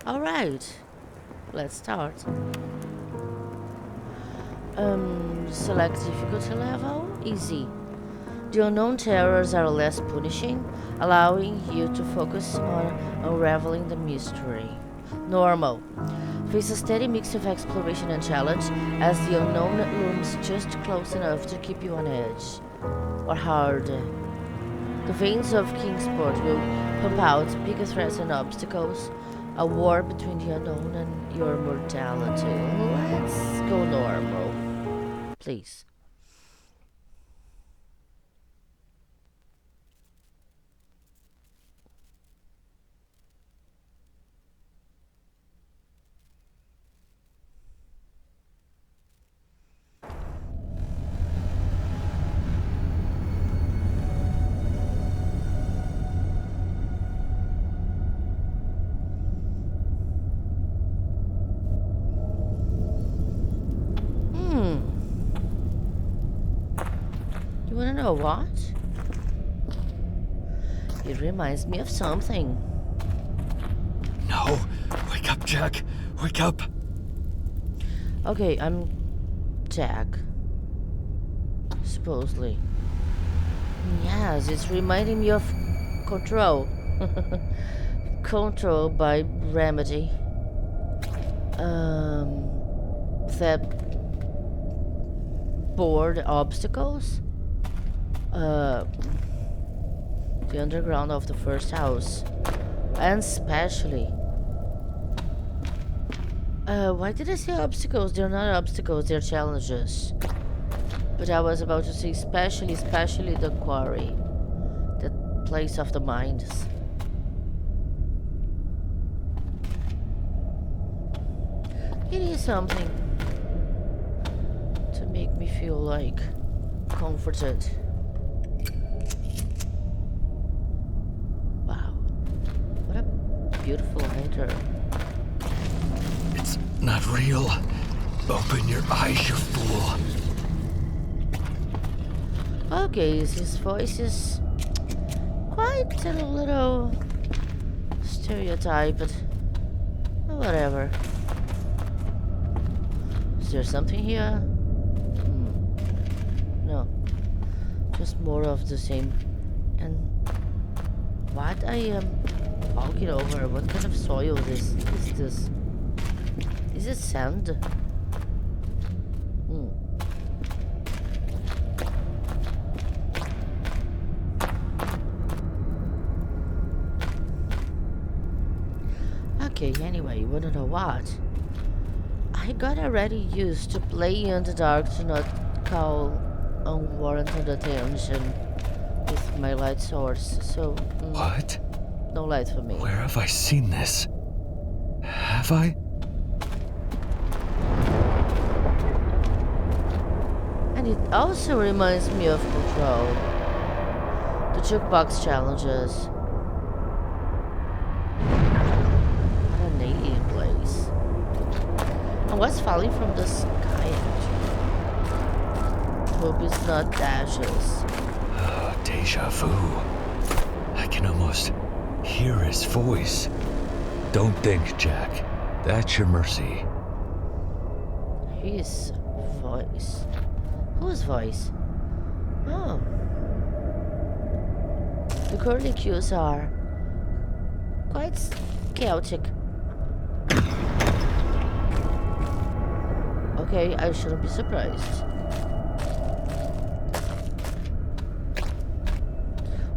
Alright, let's start. Select difficulty level, easy. The unknown terrors are less punishing, allowing you to focus on unraveling the mystery. Normal. Face a steady mix of exploration and challenge as the unknown looms just close enough to keep you on edge. Or hard. The veins of Kingsport will pump out bigger threats and obstacles, a war between the unknown and your mortality. Let's go normal, please. You wanna know what? It reminds me of something. No! Wake up, Jack! Wake up! Okay, I'm Jack. Supposedly. Yes, it's reminding me of Control. Control by Remedy. The board obstacles? The underground of the first house. And especially. Why did I say obstacles? They're not obstacles, they're challenges. But I was about to say especially the quarry. The place of the minds. It is something to make me feel like comforted. Wow. What a beautiful hider. It's not real. Open your eyes, you fool. Okay, his voice is quite a little stereotyped, but whatever. Is there something here? No. Just more of the same. And what I am walking over? What kind of soil is this? Is it sand? Okay, anyway, you wanna know what? I got already used to playing in the dark to not call unwarranted attention with my light source, so... What? No light for me. Where have I seen this? Have I? And it also reminds me of Control. The jukebox challenges. What an alien place. And what's falling from the sky, actually? Hope it's not dashes. Oh, deja vu. I can almost hear his voice. Don't think, Jack. That's your mercy. His voice. Whose voice? Oh. The curly cues are quite chaotic. Okay, I shouldn't be surprised.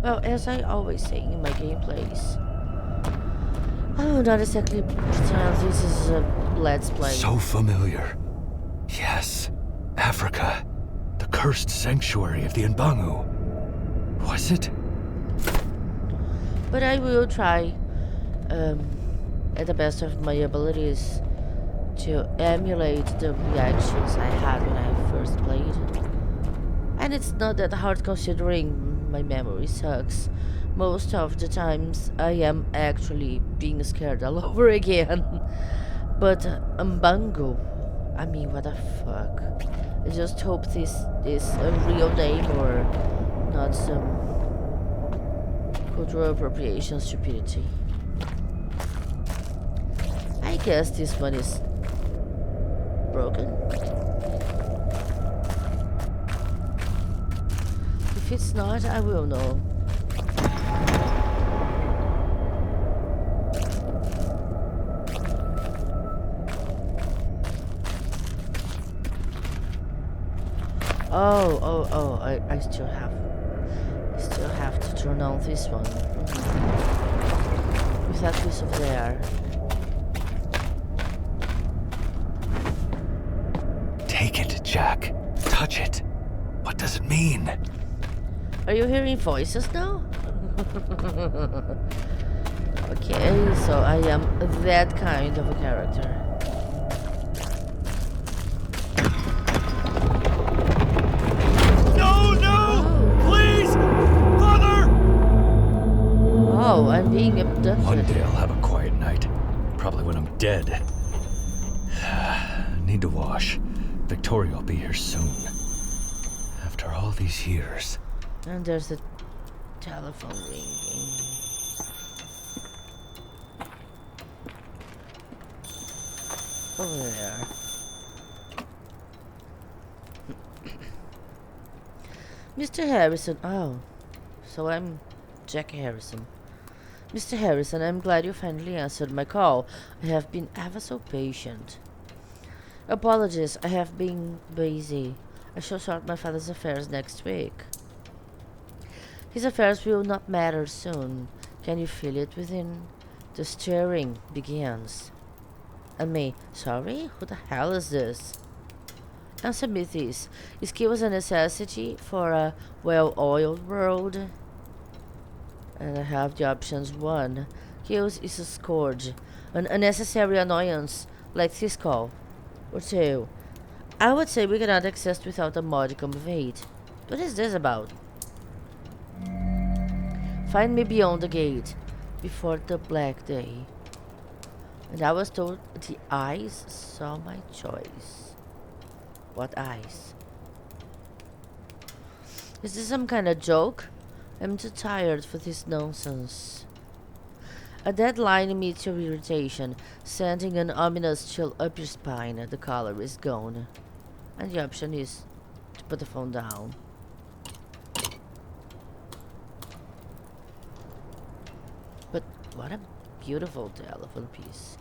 Well, as I always say in my gameplays, I will not exactly pretend this is a let's play. So familiar. Yes, Africa. The cursed sanctuary of the Mbangu. Was it? But I will try, at the best of my abilities, to emulate the reactions I had when I first played. And it's not that hard considering my memory sucks. Most of the times I am actually being scared all over again. But Mbangu, I mean, what the fuck? I just hope this is a real name or not some cultural appropriation stupidity. guess this one is broken. If it's not, I will know. Oh, I still have to turn on this one. With that piece over there. Take it, Jack. Touch it. What does it mean? Are you hearing voices now? Okay, so I am that kind of a character. Oh, I'm being abducted. One day I'll have a quiet night. Probably when I'm dead. Need to wash. Victoria will be here soon. After all these years. And there's a telephone ringing. Over there. Mr. Harrison. Oh, so I'm Jack Harrison. Mr. Harrison, I'm glad you finally answered my call. I have been ever so patient. Apologies, I have been busy. I shall sort my father's affairs next week. His affairs will not matter soon. Can you feel it within? The stirring begins. And me, sorry? Who the hell is this? Answer me this. Is chaos a necessity for a well-oiled world? And I have the options. 1. Chaos is a scourge, an unnecessary annoyance, like this call. Or 2. I would say we cannot exist without a modicum of hate. What is this about? Find me beyond the gate, before the black day. And I was told the eyes saw my choice. What eyes? Is this some kind of joke? I'm too tired for this nonsense. A deadline meets your irritation, sending an ominous chill up your spine. The color is gone. And the option is to put the phone down. But what a beautiful telephone piece.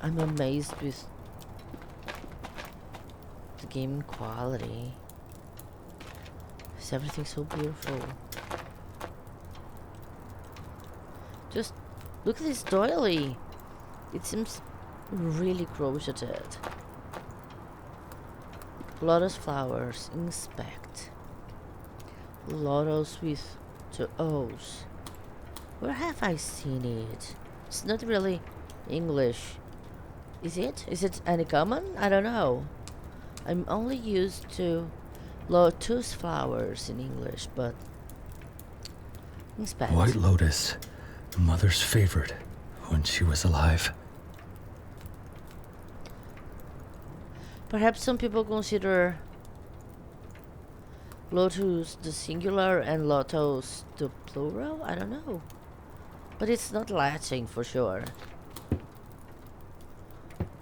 I'm amazed with the game quality. Everything's so beautiful. Just look at this doily. It seems really crocheted. Lotus flowers. Inspect. Lotus with 2 O's. Where have I seen it? It's not really English. Is it? Is it any common? I don't know. I'm only used to lotus flowers in English, but inspect. White lotus, mother's favorite when she was alive. Perhaps some people consider lotus the singular and lotus the plural? I don't know. But it's not Latin for sure.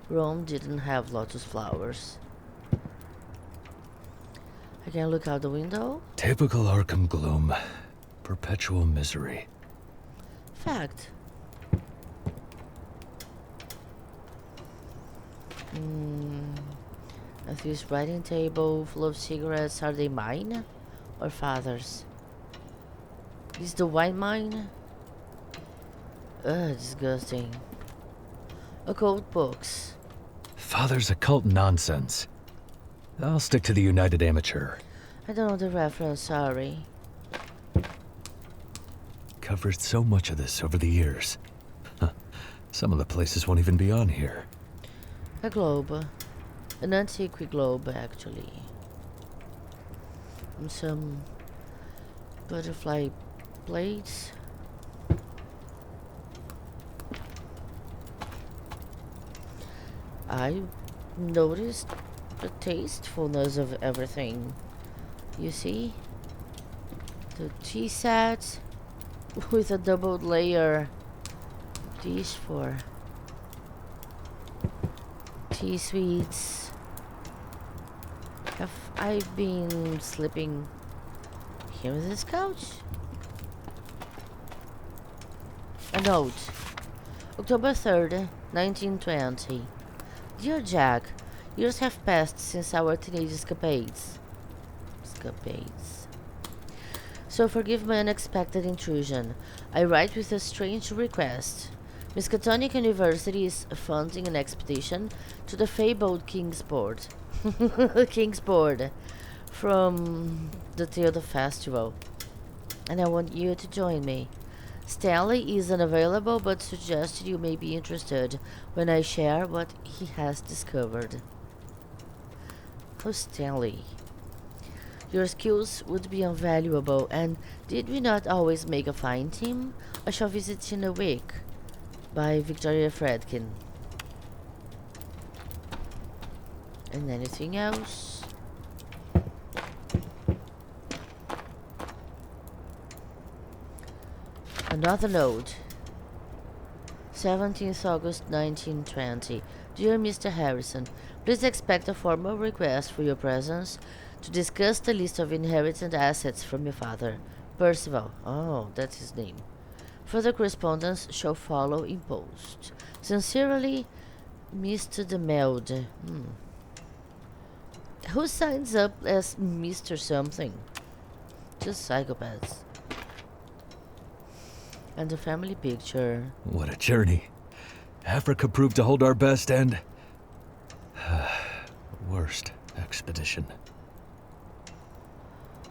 Rome didn't have lotus flowers. I can look out the window. Typical Arkham gloom. Perpetual misery. Fact. At this writing table full of cigarettes, are they mine or father's? Is the wine mine? Ugh, disgusting. Occult books. Father's occult nonsense. I'll stick to the United Amateur. I don't know the reference, sorry. Covered so much of this over the years. Some of the places won't even be on here. A globe. An antique globe, actually. And some butterfly plates. I noticed the tastefulness of everything. You see? The tea set with a double layer dish for tea sweets. Have I been sleeping here on this couch? A note. October 3rd, 1920. Dear Jack, years have passed since our teenage escapades. So forgive my unexpected intrusion. I write with a strange request. Miskatonic University is funding an expedition to the fabled Kingsport. Kingsport from the Theater Festival. And I want you to join me. Stanley is unavailable but suggested you may be interested when I share what he has discovered. Who's Stanley? Your skills would be invaluable, and did we not always make a fine team? I shall visit in a week. By Victoria Fredkin. And anything else? Another note. 17th August 1920. Dear Mr. Harrison, please expect a formal request for your presence to discuss the list of inherited assets from your father, Percival. Oh, that's his name. Further correspondence shall follow in post. Sincerely, Mr. de Melde. Who signs up as Mr. something? Just psychopaths. And the family picture. What a journey. Africa proved to hold our best and worst expedition.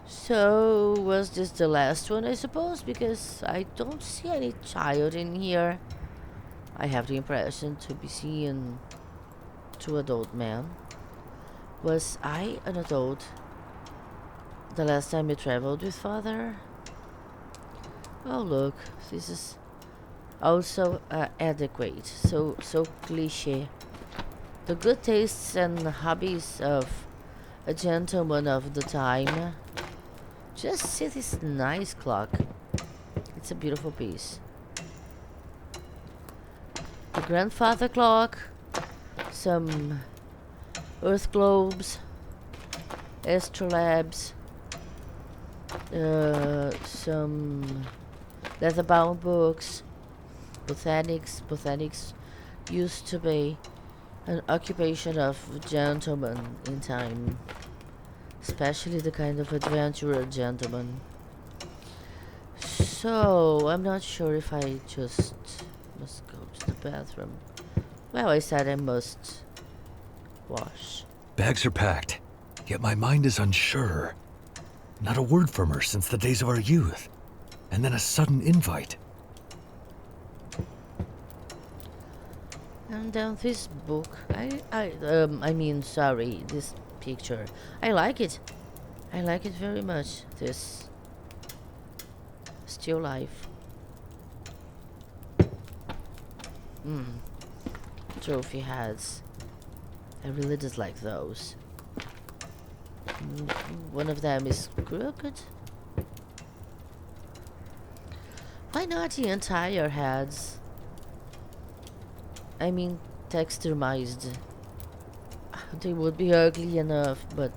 So, was this the last one, I suppose? Because I don't see any child in here. I have the impression to be seeing two adult men. Was I an adult the last time I traveled with father? Oh, look, this is also adequate. So cliche. The good tastes and hobbies of a gentleman of the time. Just see this nice clock. It's a beautiful piece. The grandfather clock. Some earth globes. Astrolabs. Some leather-bound books. Botanics used to be an occupation of gentlemen in time. Especially the kind of adventurer gentleman. So, I'm not sure if I just must go to the bathroom. Well, I said I must wash. Bags are packed, yet my mind is unsure. Not a word from her since the days of our youth. And then a sudden invite. And then this book. This picture. I like it. I like it very much. This still life. Trophy hats. I really dislike those. One of them is crooked. Why not the entire heads? I mean, texturized. They would be ugly enough, but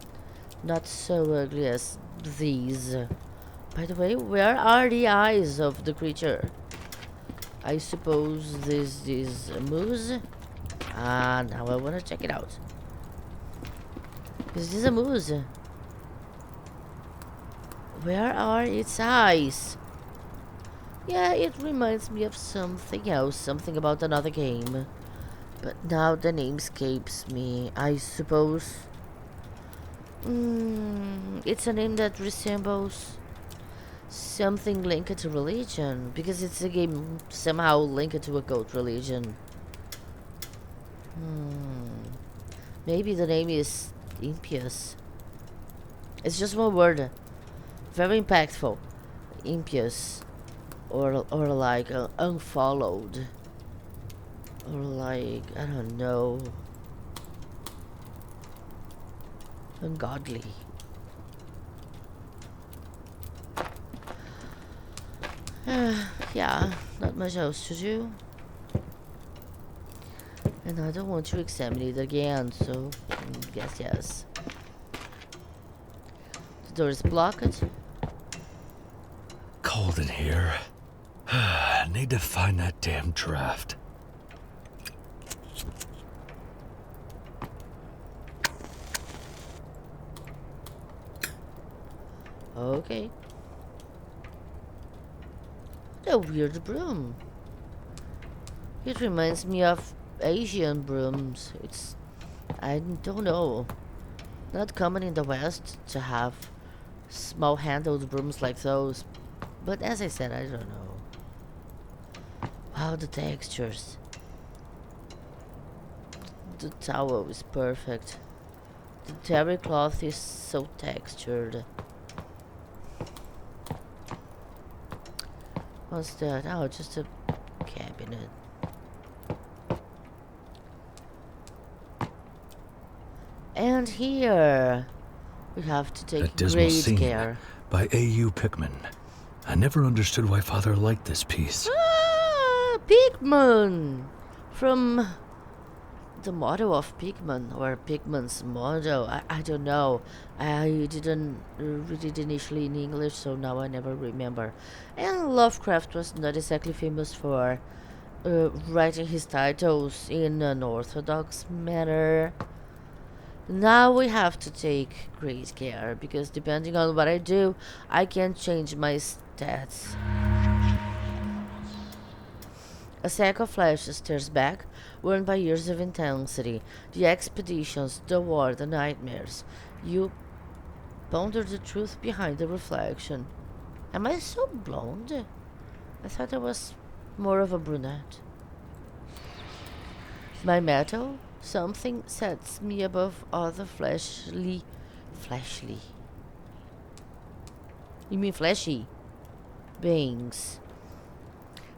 not so ugly as these. By the way, where are the eyes of the creature? I suppose this is a moose? Ah, now I want to check it out. Is this a moose? Where are its eyes? Yeah, it reminds me of something else, something about another game. But now the name escapes me. I suppose it's a name that resembles something linked to religion, because it's a game somehow linked to a cult religion. Maybe the name is impious. It's just one word. Very impactful. Impious. Or like unfollowed. Or like, I don't know. Ungodly. Yeah, not much else to do. And I don't want to examine it again, so guess yes. The door is blocked. Cold in here. I need to find that damn draft. Okay. A weird broom. It reminds me of Asian brooms. I don't know. Not common in the West to have small handled brooms like those. But as I said, I don't know. Wow, the textures. The towel is perfect. The terry cloth is so textured. What's that? Oh, just a cabinet. And here we have to take dismal great scene care. By A.U. Pickman. I never understood why Father liked this piece. Ah, Pickman! From the motto of Pickman, or Pickman's motto. I don't know. I didn't read it initially in English, so now I never remember. And Lovecraft was not exactly famous for writing his titles in an orthodox manner. Now we have to take great care, because depending on what I do, I can change my stats. A sack of flesh stares back, worn by years of intensity. The expeditions, the war, the nightmares. You ponder the truth behind the reflection. Am I so blonde? I thought I was more of a brunette. My metal? Something sets me above other fleshly. You mean fleshy? Beings.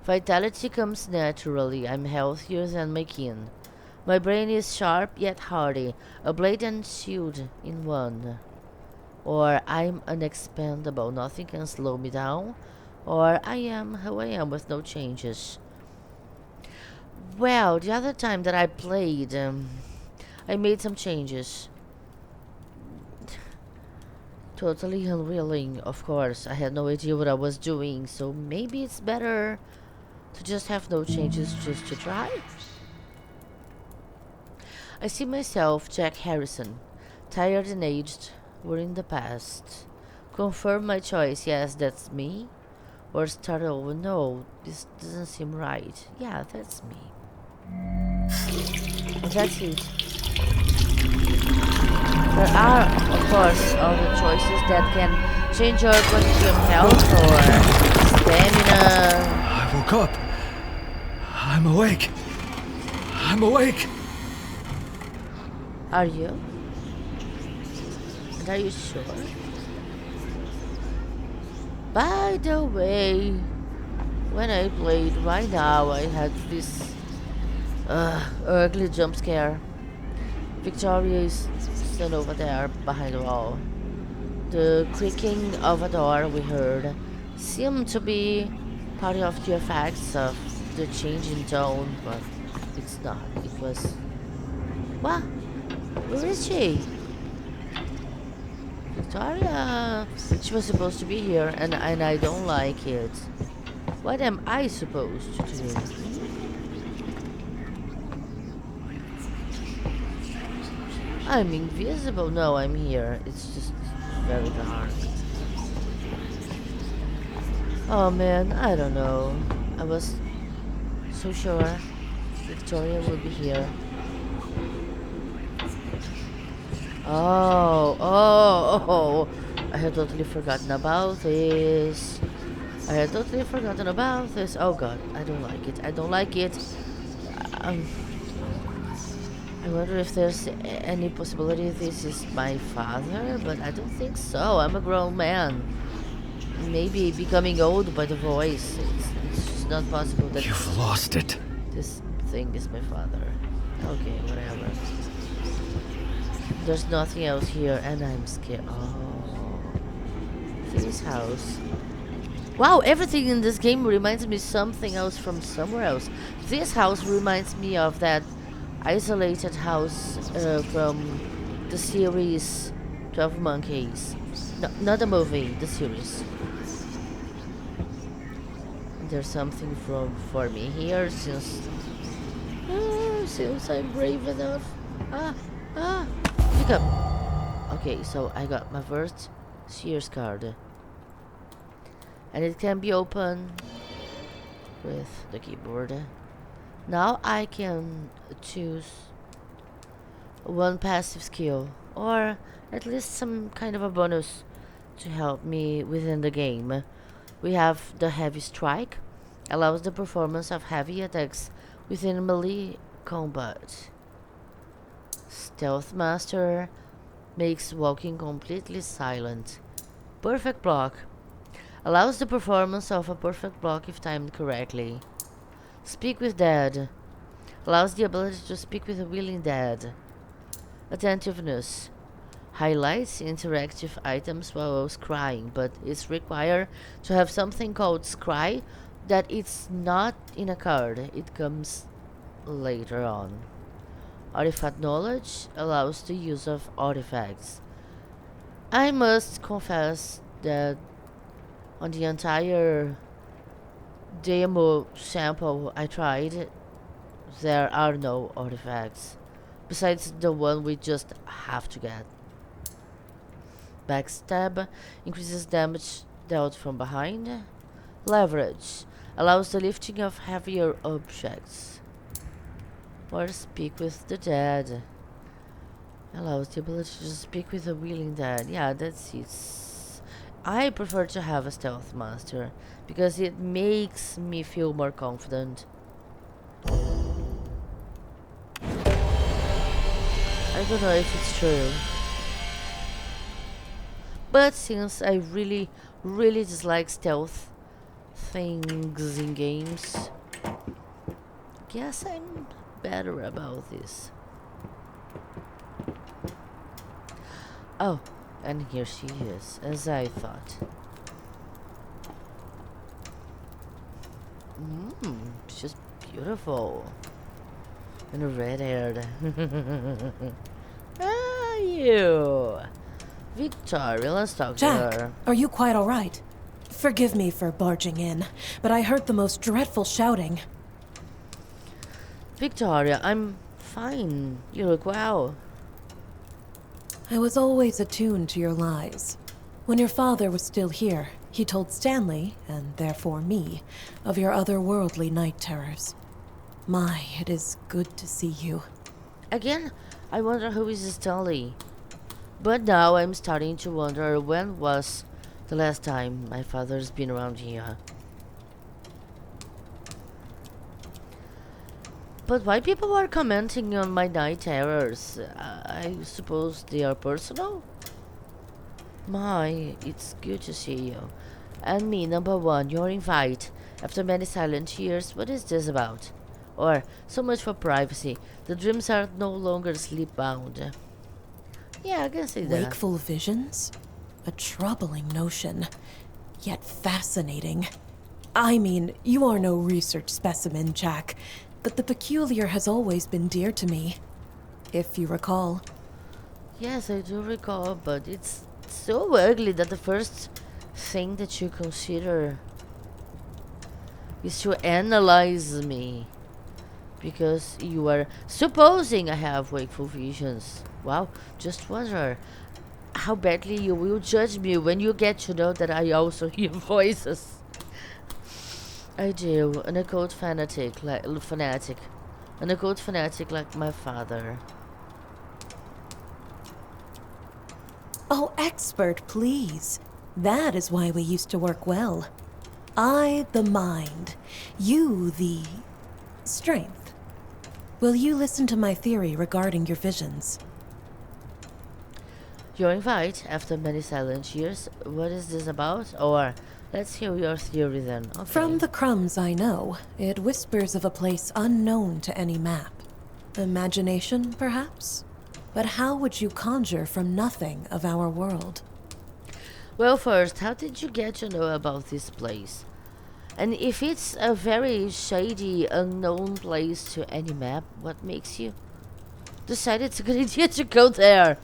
Vitality comes naturally. I'm healthier than my kin. My brain is sharp yet hardy, a blade and shield in one. Or I'm unexpendable, nothing can slow me down. Or I am who I am with no changes. Well, the other time that I played, I made some changes. Totally unwilling, of course. I had no idea what I was doing, so maybe it's better to just have no changes just to try. I see myself, Jack Harrison, tired and aged, we're in the past. Confirm my choice, yes, that's me. Or start over, no, this doesn't seem right. Yeah, that's me. That's it. There are, of course, other choices that can change your quantity of health or stamina. I woke up. I'm awake. I'm awake. Are you? And are you sure? By the way, when I played right now, I had this ugly jump scare. Victoria is still over there behind the wall. The creaking of a door we heard seemed to be part of the effects of the change in tone, but it's not. It was... What? Where is she? Victoria! She was supposed to be here, and I don't like it. What am I supposed to do? I'm invisible. No, I'm here. It's just very dark. Oh man, I don't know. I was so sure Victoria would be here. Oh, I had totally forgotten about this. Oh god, I don't like it. I don't like it. I wonder if there's any possibility this is my father, but I don't think so. I'm a grown man. Maybe becoming old by the voice. It's just not possible that You've lost it. this thing is my father. Okay, whatever. There's nothing else here, and I'm scared. Oh, this house. Wow, everything in this game reminds me something else from somewhere else. This house reminds me of that isolated house from the series 12 Monkeys. No, not the movie, the series. There's something for me here since I'm brave enough. Ah, ah, pick up. Okay, so I got my first Sears card. And it can be opened with the keyboard. Now I can choose one passive skill, or at least some kind of a bonus to help me within the game. We have the Heavy Strike, allows the performance of heavy attacks within melee combat. Stealth Master makes walking completely silent. Perfect Block allows the performance of a perfect block if timed correctly. Speak with Dead allows the ability to speak with a willing dead. Attentiveness highlights interactive items while scrying, but it's required to have something called scry that it's not in a card. It comes later on. Artifact Knowledge allows the use of artifacts. I must confess that on the entire demo sample I tried, there are no artifacts, besides the one we just have to get. Backstab increases damage dealt from behind. Leverage allows the lifting of heavier objects. Or speak with the dead allows the ability to speak with a willing dead. Yeah, that's it. I prefer to have a stealth master because it makes me feel more confident. I don't know if it's true, but since I really, really dislike stealth things in games, guess I'm better about this. Oh, and here she is, as I thought. She's beautiful. And red-haired. Ah, you! Victoria, let's talk to Jack, her. are you quite all right? Forgive me for barging in, but I heard the most dreadful shouting. Victoria, I'm fine. You look well. I was always attuned to your lies. When your father was still here, he told Stanley, and therefore me, of your otherworldly night terrors. My, it is good to see you. Again, I wonder who is Stanley. But now I'm starting to wonder when was the last time my father's been around here. But why people are commenting on my night terrors? I suppose they are personal? My, it's good to see you. And me, number one, your invite. After many silent years, what is this about? Or, so much for privacy. The dreams are no longer sleep-bound. Yeah, I can see that. Wakeful visions? A troubling notion, yet fascinating. I mean, you are no research specimen, Jack, but the peculiar has always been dear to me, if you recall. Yes, I do recall, but it's so ugly that the first thing that you consider is to analyze me. Because you are supposing I have wakeful visions. Wow, just wonder how badly you will judge me when you get to know that I also hear voices. I do, an occult fanatic, an occult fanatic like my father. Oh, expert, please. That is why we used to work well. I, the mind. You, the strength. Will you listen to my theory regarding your visions? Your invite, after many silent years, what is this about? Or, let's hear your theory then. Okay. From the crumbs I know, it whispers of a place unknown to any map. Imagination, perhaps? But how would you conjure from nothing of our world? Well, first, how did you get to know about this place? And if it's a very shady, unknown place to any map, what makes you decide it's a good idea to go there.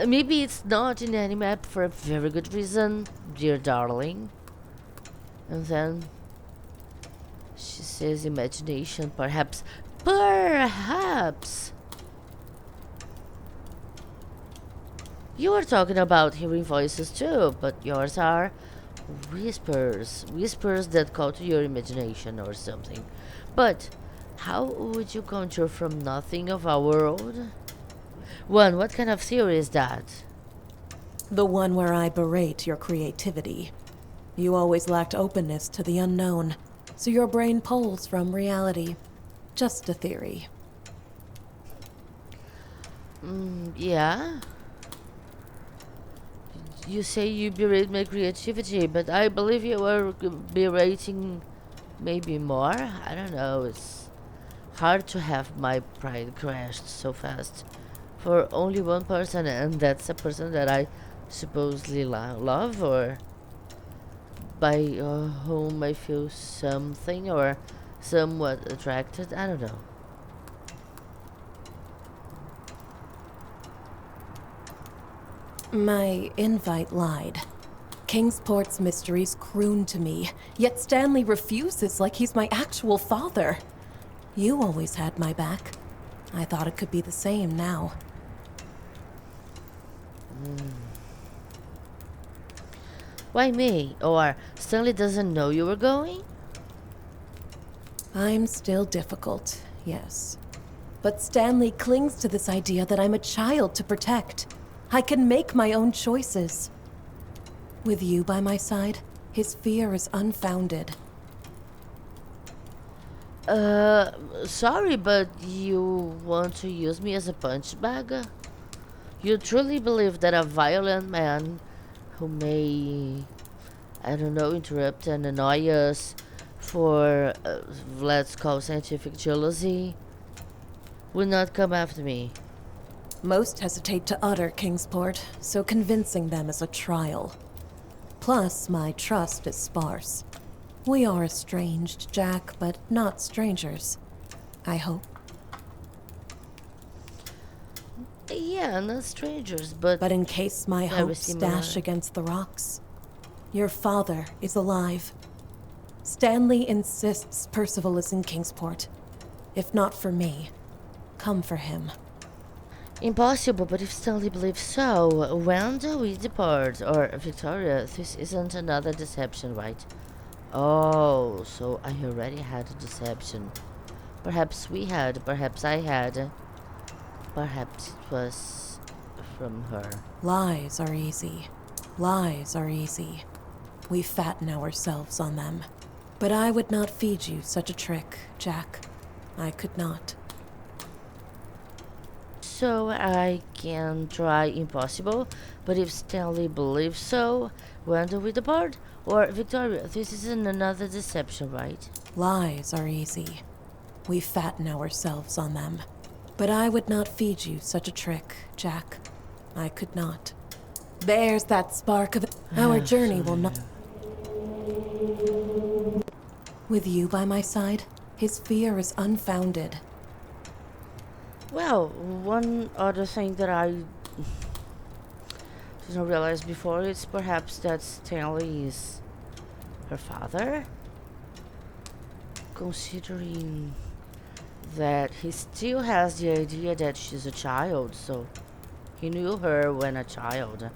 Maybe it's not in any map for a very good reason, dear darling. And then she says imagination, perhaps. Perhaps! You were talking about hearing voices too, but yours are whispers. Whispers that call to your imagination or something. But how would you conjure from nothing of our world? One, what kind of theory is that? The one where I berate your creativity. You always lacked openness to the unknown, so your brain pulls from reality. Just a theory. Yeah? You say you berate my creativity, but I believe you were berating maybe more? I don't know, it's hard to have my pride crashed so fast for only one person, and that's a person that I supposedly love, or by whom I feel something or somewhat attracted. I don't know. My invite lied. Kingsport's mysteries croon to me, yet Stanley refuses like he's my actual father. You always had my back. I thought it could be the same now. Why me? Or Stanley doesn't know you were going? I'm still difficult, yes. But Stanley clings to this idea that I'm a child to protect. I can make my own choices. With you by my side, his fear is unfounded. Sorry, but you want to use me as a punch bag? You truly believe that a violent man who may, I don't know, interrupt and annoy us for, let's call scientific jealousy, will not come after me? Most hesitate to utter Kingsport, so convincing them is a trial. Plus, my trust is sparse. We are estranged, Jack, but not strangers. I hope. Yeah, not strangers, but But in case my very hopes similar. dash against the rocks, your father is alive. Stanley insists Percival is in Kingsport. If not for me, come for him. Impossible, but if Stanley believes so, when do we depart? Or, Victoria, this isn't another deception, right? Oh, so I already had a deception. Perhaps we had, perhaps I had. Perhaps it was from her. Lies are easy. Lies are easy. We fatten ourselves on them. But I would not feed you such a trick, Jack. I could not. So I can try impossible, but if Stanley believes so, when do we depart? Or, Victoria, this isn't another deception, right? Lies are easy. We fatten ourselves on them. But I would not feed you such a trick, Jack. I could not. There's that spark of our journey will not. With you by my side, his fear is unfounded. Well, one other thing that I didn't realize before is perhaps that Stanley is her father, considering that he still has the idea that she's a child, so he knew her when a child,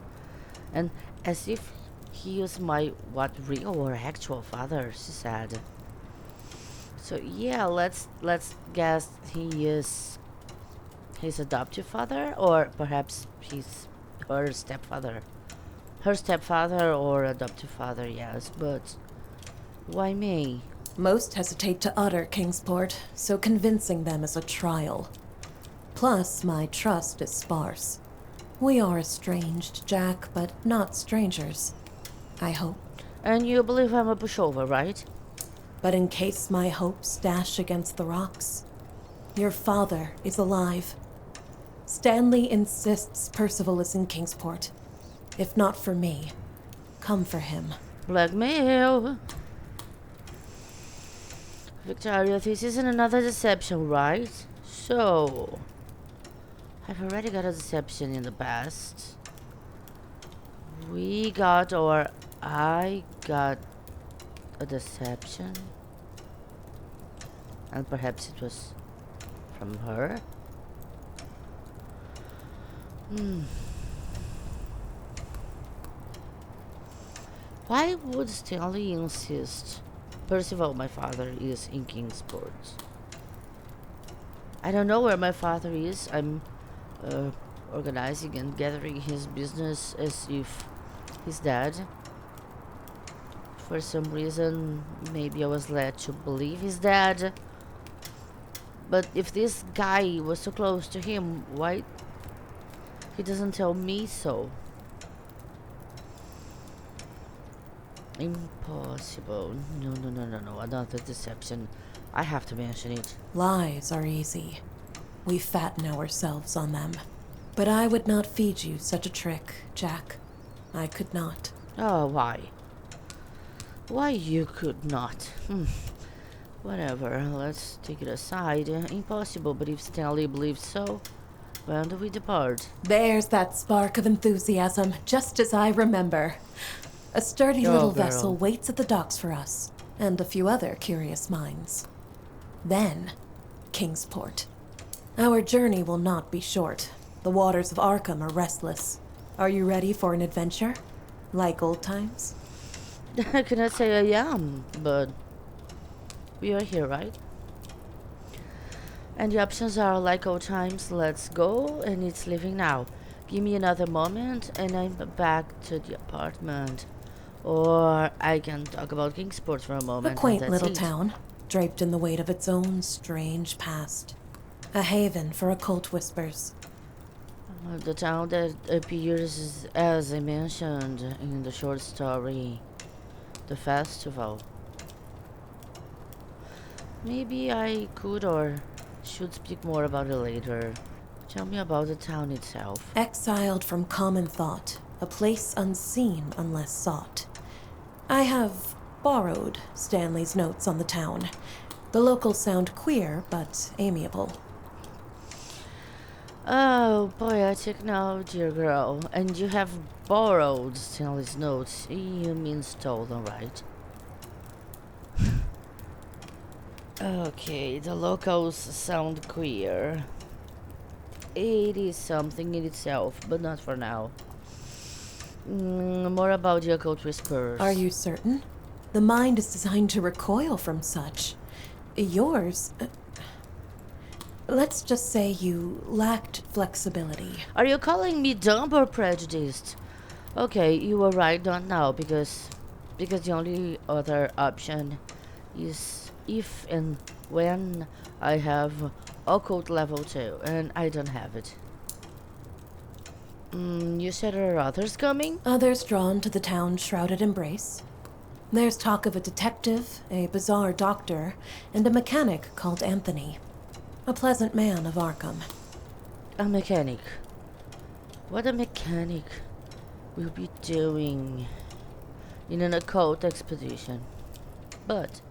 and as if he is my real or actual father, she said. So yeah, let's guess he is his adoptive father, or perhaps he's her stepfather. Her stepfather or adoptive father, yes, but why me? Most hesitate to utter Kingsport, so convincing them is a trial. Plus, my trust is sparse. We are estranged, Jack, but not strangers. I hope. And you believe I'm a pushover, right? But in case my hopes dash against the rocks, your father is alive. Stanley insists Percival is in Kingsport. If not for me, come for him. Blackmail. Victoria, this isn't another deception, right? So, I've already got a deception in the past. We got, or I got a deception. And perhaps it was from her? Why would Stanley insist? Percival, my father, is in Kingsport. I don't know where my father is. I'm organizing and gathering his business as if he's dead. For some reason, maybe I was led to believe he's dead. But if this guy was so close to him, why he doesn't tell me so? Impossible. No. Another deception. I have to mention it. Lies are easy. We fatten ourselves on them. But I would not feed you such a trick, Jack. I could not. Oh, why? Why you could not? Whatever, let's take it aside. Impossible, but if Stanley believes so, when do we depart? There's that spark of enthusiasm, just as I remember. A sturdy little vessel waits at the docks for us, and a few other curious minds. Then, Kingsport. Our journey will not be short. The waters of Arkham are restless. Are you ready for an adventure? Like old times? I cannot say I am, but we are here, right? And the options are like old times, let's go, and it's leaving now. Give me another moment, and I'm back to the apartment. Or I can talk about Kingsport for a moment. A quaint little it. town, draped in the weight of its own strange past. A haven for occult whispers. The town that appears, as I mentioned in the short story, the festival. Maybe I could or should speak more about it later. Tell me about the town itself. Exiled from common thought, a place unseen unless sought. I have borrowed Stanley's notes on the town. The locals sound queer, but amiable. Oh, poetic now, dear girl. And you have borrowed Stanley's notes. You mean stolen, right? Okay, the locals sound queer. It is something in itself, but not for now. More about the occult whispers. Are you certain? The mind is designed to recoil from such. Yours... let's just say you lacked flexibility. Are you calling me dumb or prejudiced? Okay, you were right, not now, because the only other option is if and when I have occult level 2, and I don't have it. You said there are others coming? Others drawn to the town's shrouded embrace. There's talk of a detective, a bizarre doctor, and a mechanic called Anthony. A pleasant man of Arkham. A mechanic. What a mechanic will be doing in an occult expedition. But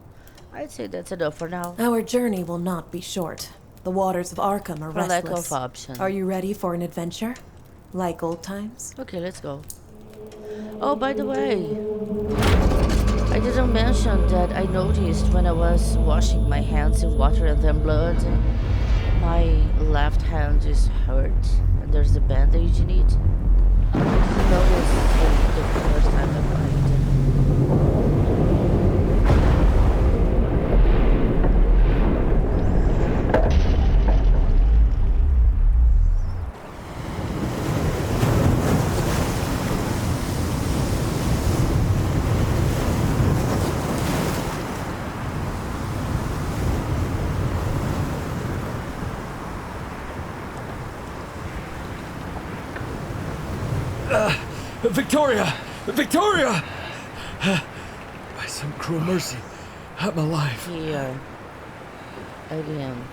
I'd say that's enough for now. Our journey will not be short. The waters of Arkham are For lack restless. of option. Are you ready for an adventure? Like old times? Okay, let's go. Oh, by the way, I didn't mention that I noticed when I was washing my hands in water and then blood, my left hand is hurt and there's a bandage in it. I noticed it the first time I played. Victoria! Victoria! By some cruel mercy, I'm alive. Here. Again.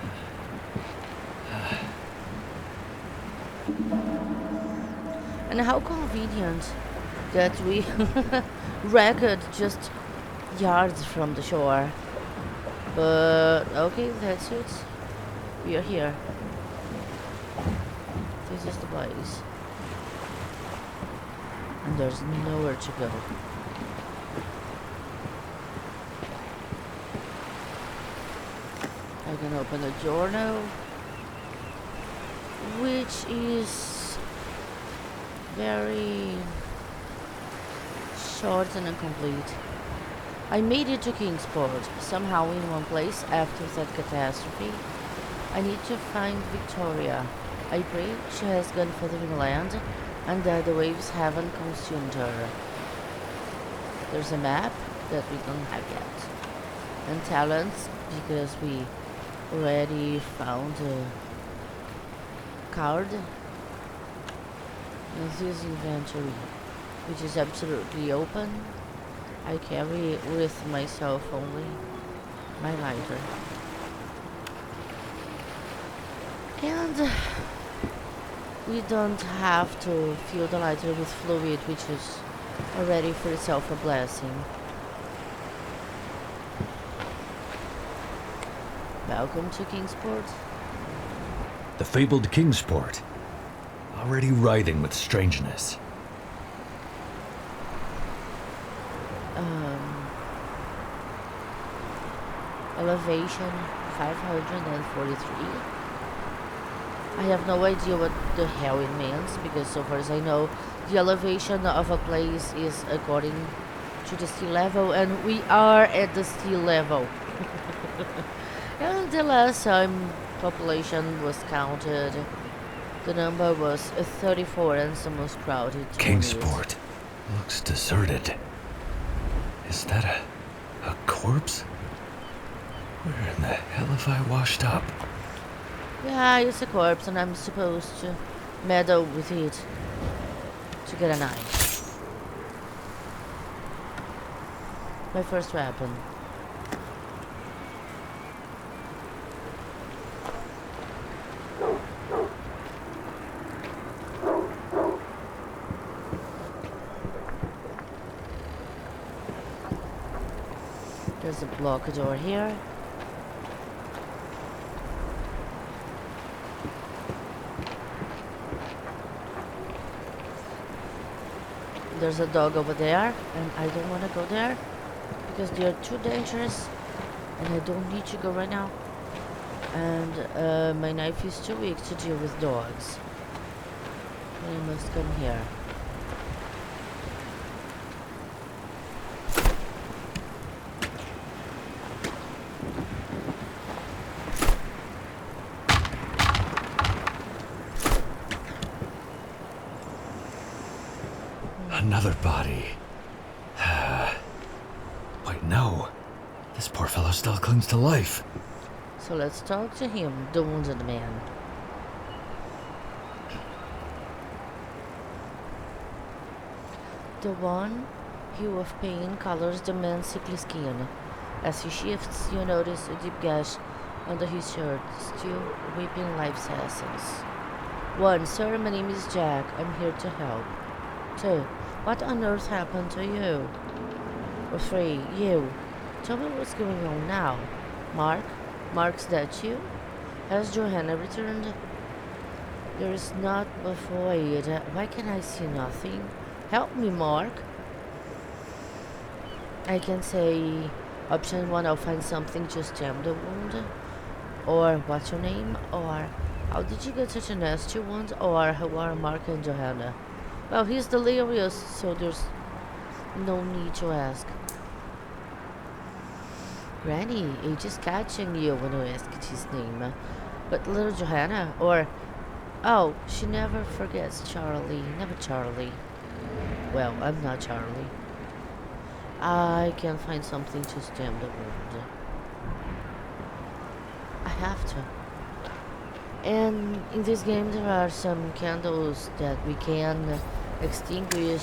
And how convenient that we wrecked just yards from the shore. But okay, that's it. We are here. This is the place. And there's nowhere to go. I can open the door now, which is very short and incomplete. I made it to Kingsport, somehow in one place after that catastrophe. I need to find Victoria. I pray she has gone further inland and that the waves haven't consumed her. There's a map that we don't have yet. And talents, because we already found a card. And this inventory, which is absolutely open. I carry with myself only my lighter. And we don't have to fill the lighter with fluid, which is already for itself a blessing. Welcome to Kingsport. The fabled Kingsport. Already writhing with strangeness. Elevation 543. I have no idea what the hell it means, because so far as I know, the elevation of a place is according to the sea level, and we are at the sea level. And the last time population was counted, the number was 34 and the most crowded. Kingsport looks deserted. Is that a corpse? Where in the hell have I washed up? Yeah, it's a corpse and I'm supposed to meddle with it to get a knife. My first weapon. There's a block door here. There's a dog over there, and I don't want to go there because they are too dangerous, and I don't need to go right now. And my knife is too weak to deal with dogs. I must come here. Another body. Wait, no. This poor fellow still clings to life. So let's talk to him, the wounded man. The one hue of pain colors the man's sickly skin. As he shifts, you notice a deep gash under his shirt, still weeping life's essence. 1. Sir, my name is Jack. I'm here to help. 2. What on earth happened to you? Or 3. You. Tell me what's going on now. Mark? Mark's that you? Has Johanna returned? There is not a void. Why can I see nothing? Help me, Mark. I can say option 1, I'll find something to stem the wound. Or what's your name? Or how did you get such a nasty wound? Or who are Mark and Johanna? Well, he's delirious, so there's no need to ask. Granny, he's just catching you when you asked his name. But little Johanna, or... Oh, she never forgets Charlie. Never Charlie. Well, I'm not Charlie. I can find something to stem the wound. I have to. And in this game there are some candles that we can extinguish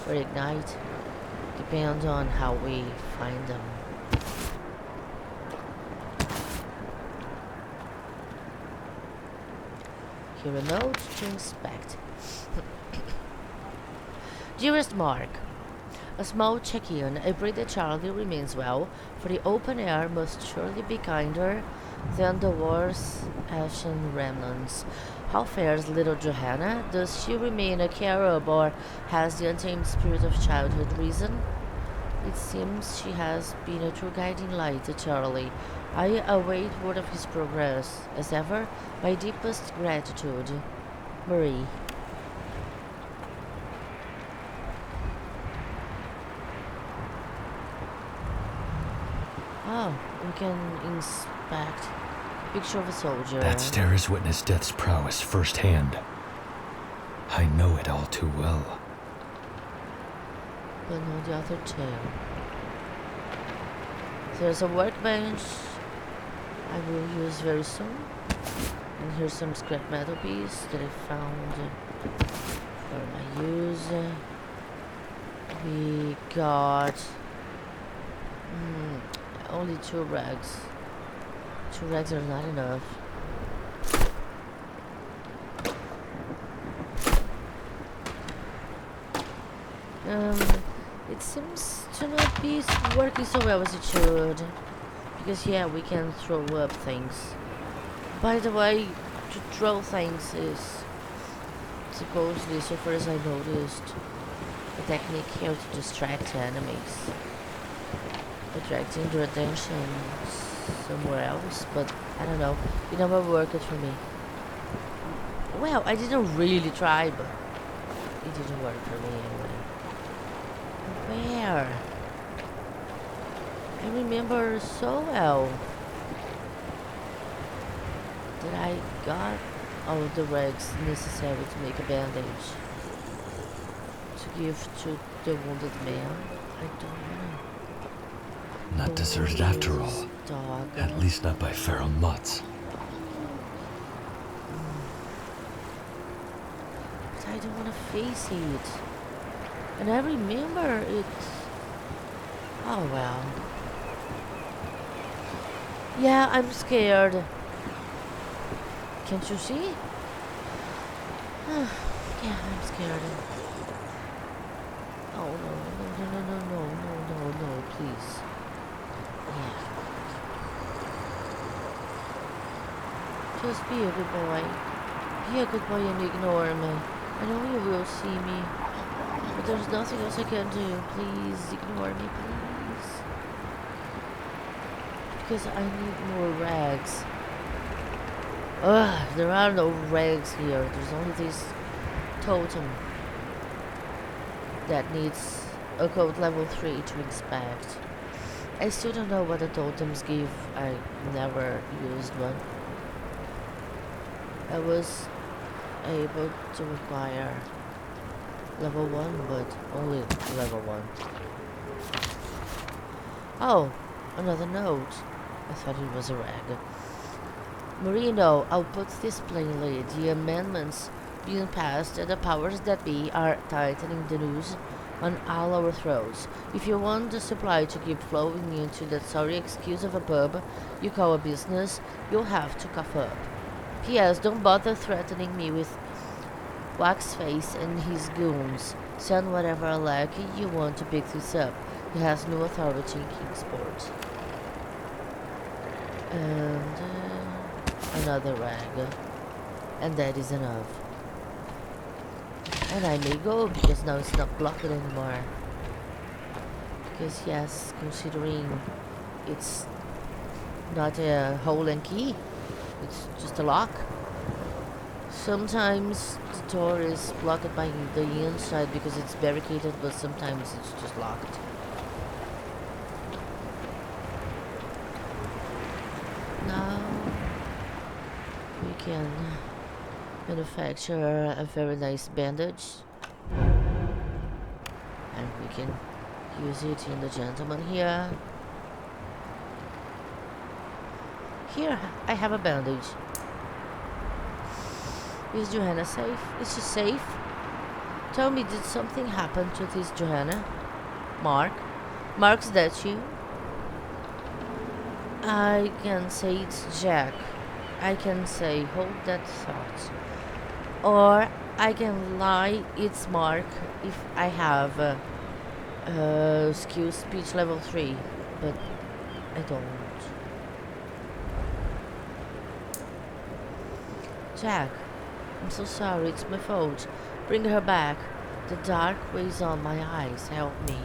or ignite, depends on how we find them. Here a note to inspect. Dearest Mark, a small check-in. I pray that Charlie remains well, for the open air must surely be kinder than the war's ashen remnants. How fares little Johanna? Does she remain a cherub or has the untamed spirit of childhood risen? It seems she has been a true guiding light to Charlie. I await word of his progress. As ever, my deepest gratitude. Marie. Oh, we can inspect. Picture of a soldier. That stare has witnessed death's prowess firsthand. I know it all too well. But not the other two. There's a workbench I will use very soon. And here's some scrap metal piece that I found for my use. We got only 2 rags. 2 rags are not enough. It seems to not be working so well as it should. Because yeah, we can throw up things. By the way, to throw things is supposedly, so far as I noticed, a technique here to distract enemies. Attracting their attention somewhere else, but I don't know. It never worked for me. Well, I didn't really try, but it didn't work for me anyway. Where? I remember so well that I got all of the rags necessary to make a bandage to give to the wounded man. I don't know. Not deserted after all. Dog. At least not by feral mutts. But I don't want to face it. And I remember it. Oh well. Yeah, I'm scared. Can't you see? Yeah, I'm scared. Oh no, please. Yeah. Just be a good boy. Be a good boy and ignore me. I know you will see me. But there's nothing else I can do. Please ignore me, please. Because I need more rags. Ugh, there are no rags here. There's only this totem that needs a code level 3 to inspect. I still don't know what the totems give. I never used one. I was able to acquire level 1, but only level 1. Oh, another note. I thought it was a rag. Marino, I'll put this plainly. The amendments being passed and the powers that be are tightening the noose on all our throats. If you want the supply to keep flowing into that sorry excuse of a pub you call a business, you'll have to cough up. P.S. Don't bother threatening me with Waxface and his goons. Send whatever lackey you want to pick this up. He has no authority in Kingsport. And another rag. And that is enough. And I may go because now it's not blocked anymore. Because yes, considering it's not a hole and key, it's just a lock. Sometimes the door is blocked by the inside because it's barricaded, but sometimes it's just locked. Now we can manufacture a very nice bandage, and we can use it in the gentleman here. Here, I have a bandage. Is Johanna safe? Is she safe? Tell me, did something happen to this Johanna? Mark? Mark's that you? I can say it's Jack. I can say hold that thought. Or I can lie it's Mark if I have skill speech level 3. But I don't. Jack, I'm so sorry, it's my fault. Bring her back. The dark weighs on my eyes. Help me.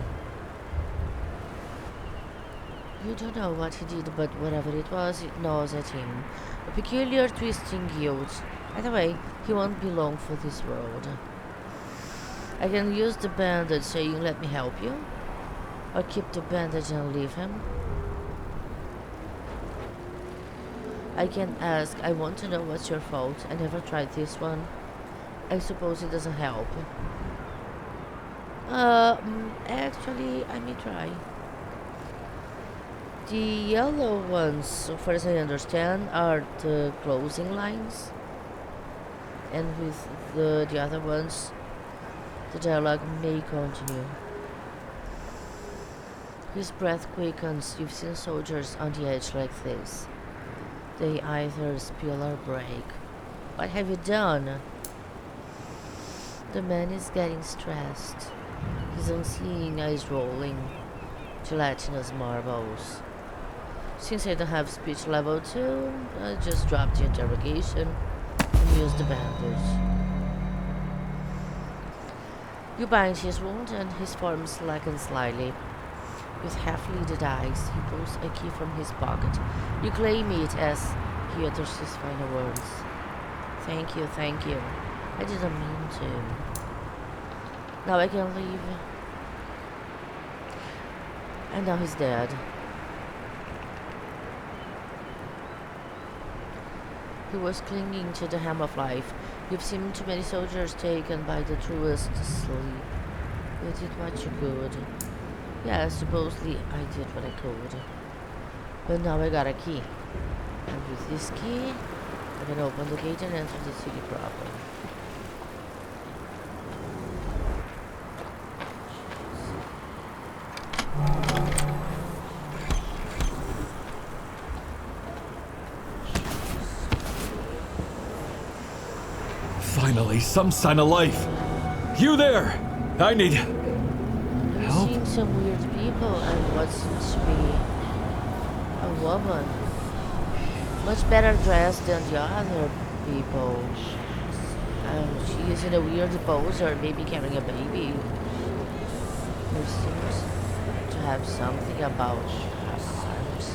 You don't know what he did, but whatever it was, it gnaws at him. A peculiar twisting guilt. Either way, he won't be long for this world. I can use the bandage saying, let me help you. Or keep the bandage and leave him. I can ask, I want to know what's your fault. I never tried this one. I suppose it doesn't help. Actually, I may try. The yellow ones, so far as I understand, are the closing lines. And with the other ones, the dialogue may continue. His breath quickens. You've seen soldiers on the edge like this. They either spill or break. What have you done? The man is getting stressed. His unseeing eyes rolling. Gelatinous marbles. Since I don't have speech level 2, I just dropped the interrogation and used the bandage. You bind his wound and his form slackens slightly. With half-lidded eyes, he pulls a key from his pocket. You claim it as he utters his final words. Thank you, thank you. I didn't mean to. Now I can leave. And now he's dead. He was clinging to the hem of life. You've seen too many soldiers taken by the truest sleep. You did what you could. Yeah, supposedly I did what I could. But now I got a key. And with this key, I can open the gate and enter the city proper. Finally, some sign of life. You there! I need I've help. seen some weird people and what seems to be a woman. Much better dressed than the other people. She is in a weird pose or maybe carrying a baby. There seems to have something about her arms.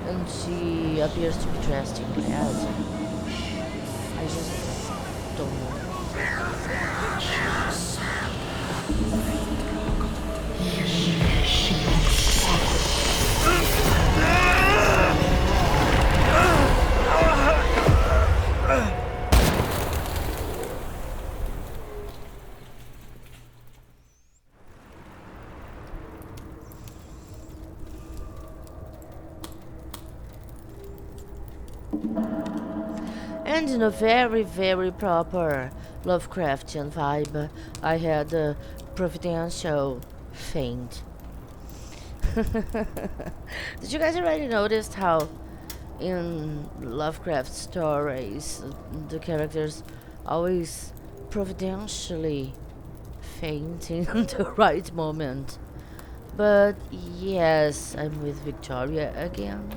And she appears to be dressed in red. I just don't know. And in a very, very proper Lovecraftian vibe, I had a providential faint. Did you guys already notice how in Lovecraft stories the characters always providentially faint in the right moment? But yes, I'm with Victoria again.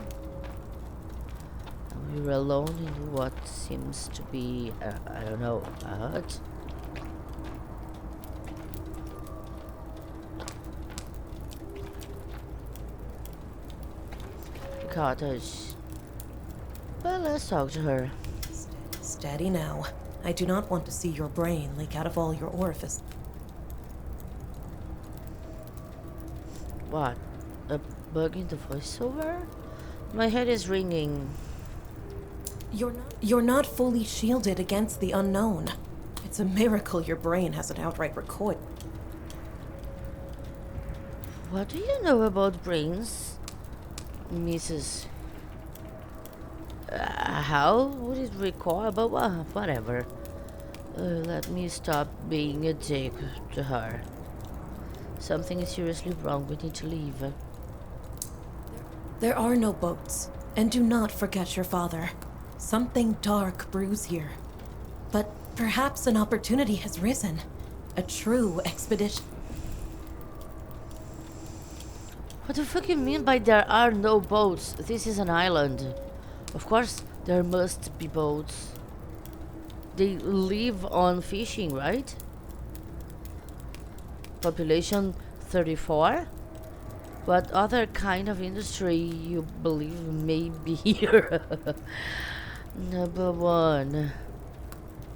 We're alone in what seems to be, I don't know, a hut. A cottage. Well, let's talk to her. Steady now. I do not want to see your brain leak out of all your orifices. What? A bug in the voiceover? My head is ringing. You're not fully shielded against the unknown. It's a miracle your brain hasn't outright recoiled. What do you know about brains, Mrs. How would it recoil? But whatever. Let me stop being a dick to her. Something is seriously wrong. We need to leave. There are no boats, and do not forget your father. Something dark brews here. But perhaps an opportunity has risen. A true expedition. What the fuck you mean by there are no boats? This is an island. Of course, there must be boats. they live on fishing, right? Population 34. What other kind of industry you believe may be here? Number one.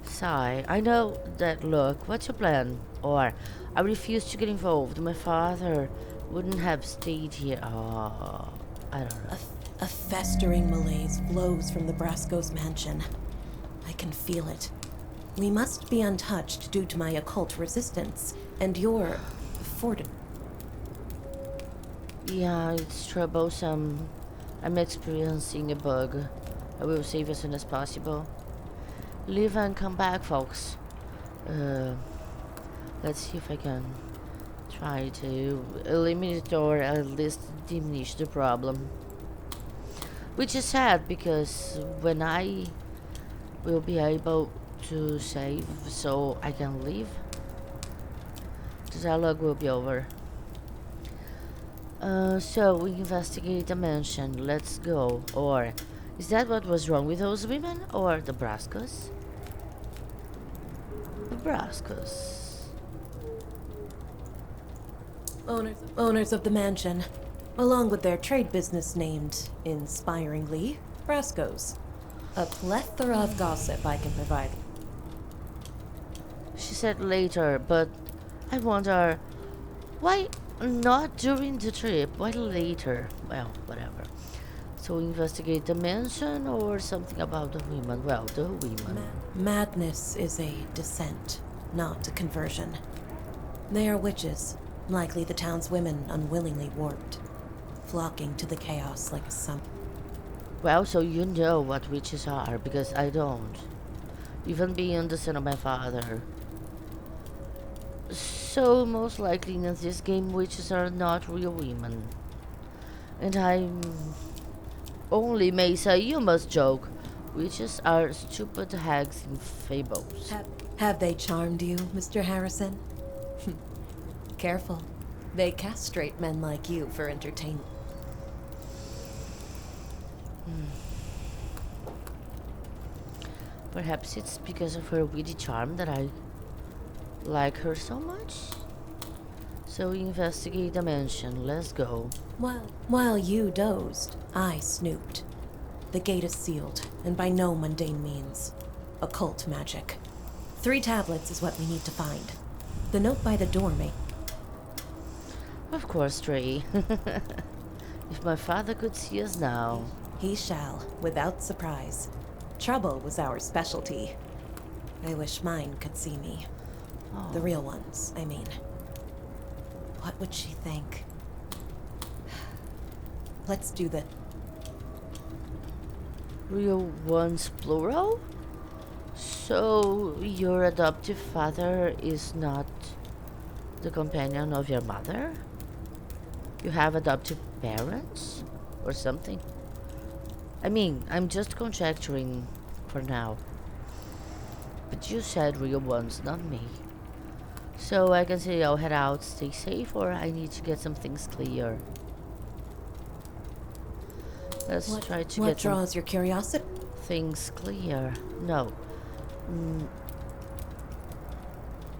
Sigh. I know that look. What's your plan? Or I refuse to get involved. My father wouldn't have stayed here. Oh, I don't know. A festering malaise flows from the Brasco's mansion. I can feel it. We must be untouched due to my occult resistance and your fortitude. Yeah, it's troublesome. I'm experiencing a bug. I will save as soon as possible. Leave and come back, folks. Let's see if I can try to eliminate or at least diminish the problem. Which is sad because when I will be able to save so I can leave, the dialogue will be over. So we investigate the mansion. Let's go. Or is that what was wrong with those women? Or the Brascos? The Brascos. Owners of the mansion, along with their trade business named, inspiringly, Brasco's. A plethora of gossip I can provide. She said later, but I wonder why not during the trip? Why later? Well, whatever. So investigate the mansion or something about the women? Well, the women. Madness is a descent, not a conversion. They are witches, likely the town's women unwillingly warped, flocking to the chaos like a sun. Well, so you know what witches are, because I don't. Even being the son of my father. So most likely in this game, witches are not real women. And I'm only may say you must joke. Witches are stupid hags in fables. Have they charmed you, Mr. Harrison? Careful. They castrate men like you for entertainment. Perhaps it's because of her witty charm that I like her so much. So we investigate the mansion. Let's go. While you dozed, I snooped. The gate is sealed, and by no mundane means. Occult magic. 3 tablets is what we need to find. The note by the door may... Of course, Trey. If my father could see us now. He shall, without surprise. Trouble was our specialty. I wish mine could see me. Oh. The real ones, I mean. What would she think? Let's do the... Real ones plural? So your adoptive father is not the companion of your mother? You have adoptive parents? Or something? I mean, I'm just conjecturing for now. But you said real ones, not me. So I can say I'll head out, stay safe, or I need to get some things clear. Let's try to what get some draws your curiosity? things clear. No.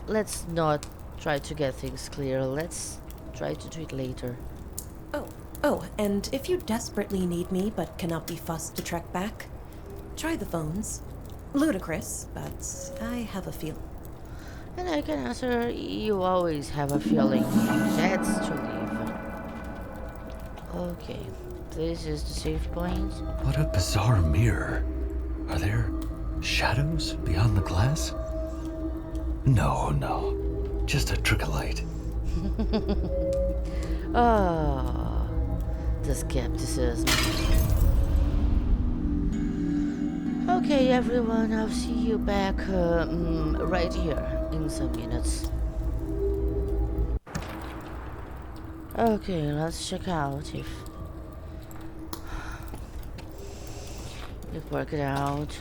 Let's not try to get things clear. Let's try to do it later. Oh, and if you desperately need me but cannot be fussed to trek back, try the phones. Ludicrous, but I have a feeling. And I can answer, you always have a feeling. That's to leave. Okay, this is the safe point. What a bizarre mirror. Are there shadows beyond the glass? No. Just a trick of light. Ah, the skepticism. Okay, everyone, I'll see you back right here in some minutes. Okay, let's check out if work it out.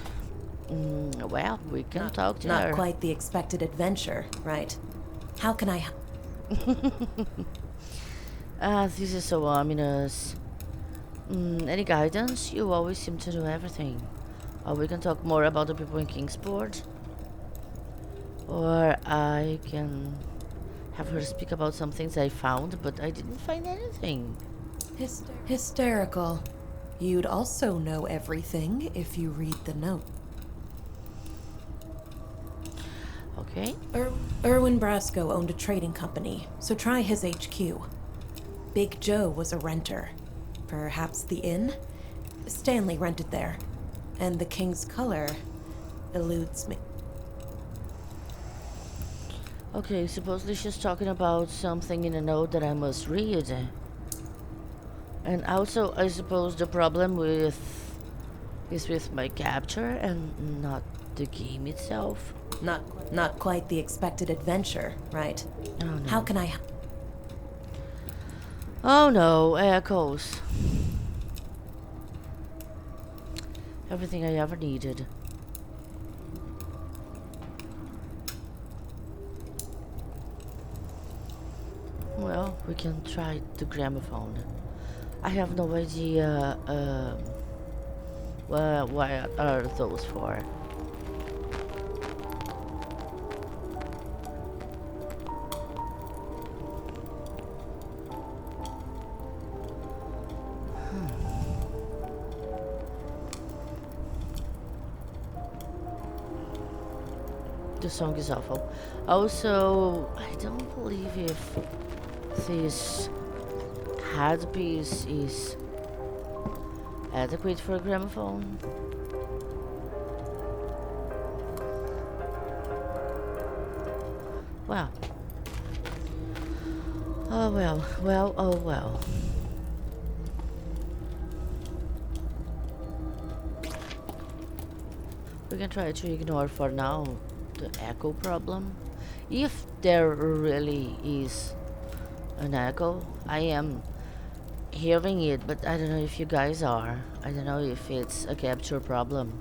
Well, we can talk to her. Not quite the expected adventure, right? How can I... This is so ominous. Any guidance? You always seem to know everything. Or we can talk more about the people in Kingsport. Or I can have her speak about some things I found, but I didn't find anything. Hysterical. You'd also know everything if you read the note. Okay. Erwin Brasco owned a trading company, so try his HQ. Big Joe was a renter. Perhaps the inn? Stanley rented there. And the King's color eludes me. Okay, supposedly she's talking about something in a note that I must read. And also, I suppose the problem is with my capture and not the game itself. Not quite the expected adventure, right? Oh no. How can I... Oh no, echoes. Everything I ever needed. Well, we can try the gramophone. I have no idea what are those for. The song is awful. Also, I don't believe if this headpiece is adequate for a gramophone. Wow. Oh well, oh well. We can try to ignore for now the echo problem. If there really is an echo, I am hearing it, but I don't know if you guys are. I don't know if it's a capture problem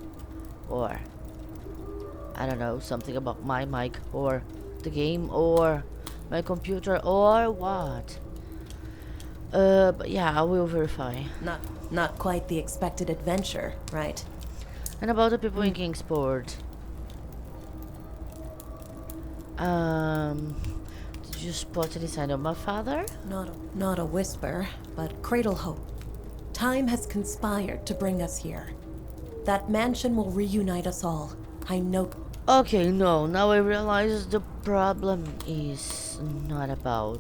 or I don't know, something about my mic or the game or my computer or what. But yeah, I will verify. Not quite the expected adventure, right? And about the people in Kingsport. Did you spot any sign of my father? Not a whisper, but cradle hope. Time has conspired to bring us here. That mansion will reunite us all. I know. Okay, no, now I realize the problem is not about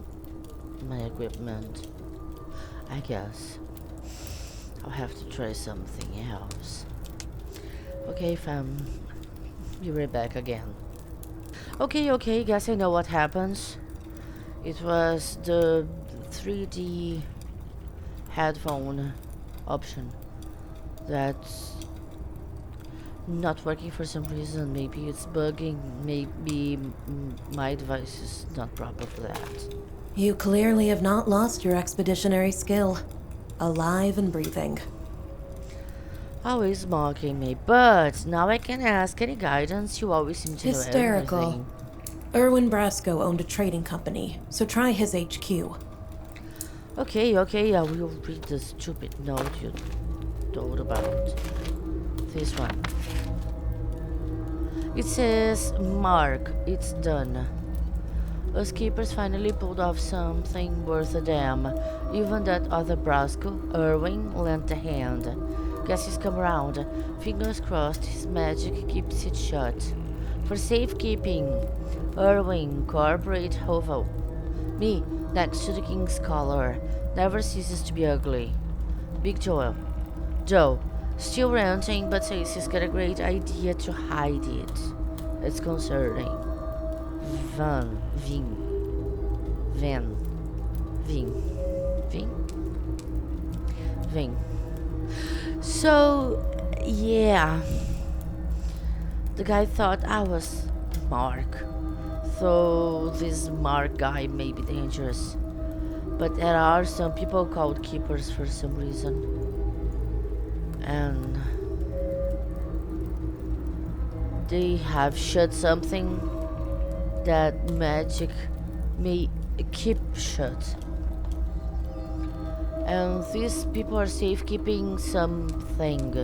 my equipment. I guess I'll have to try something else. Okay, fam. Be right back again. Okay, guess I know what happens. It was the 3D headphone option that's not working for some reason. Maybe it's bugging, maybe my device is not proper for that. You clearly have not lost your expeditionary skill. Alive and breathing. Always mocking me, but now I can ask any guidance. You always seem to know Hysterical. everything. Erwin Brasco owned a trading company, so try his HQ. Okay, I will read the stupid note you told about. This one. It says, Mark, it's done. Us keepers finally pulled off something worth a damn. Even that other Brasco, Erwin, lent a hand. Guess he's come around. Fingers crossed his magic keeps it shut. For safekeeping, Erwin, corporate hovel. Me, next to the King's collar, never ceases to be ugly. Big Joe, still ranting, but says he's got a great idea to hide it. It's concerning. Vin. So, yeah. The guy thought I was Mark. So, this Mark guy may be dangerous. But there are some people called keepers for some reason. And they have shut something that magic may keep shut. And these people are safekeeping something.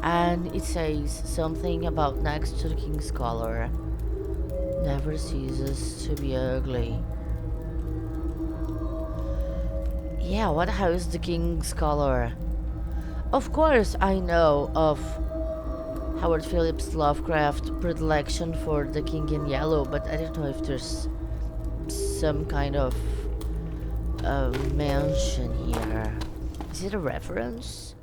And it says something about next to the King's collar. never ceases to be ugly. Yeah, what the hell is the king's color? Of course, I know of Howard Phillips Lovecraft predilection for the king in yellow, but I don't know if there's some kind of mention here. Is it a reference?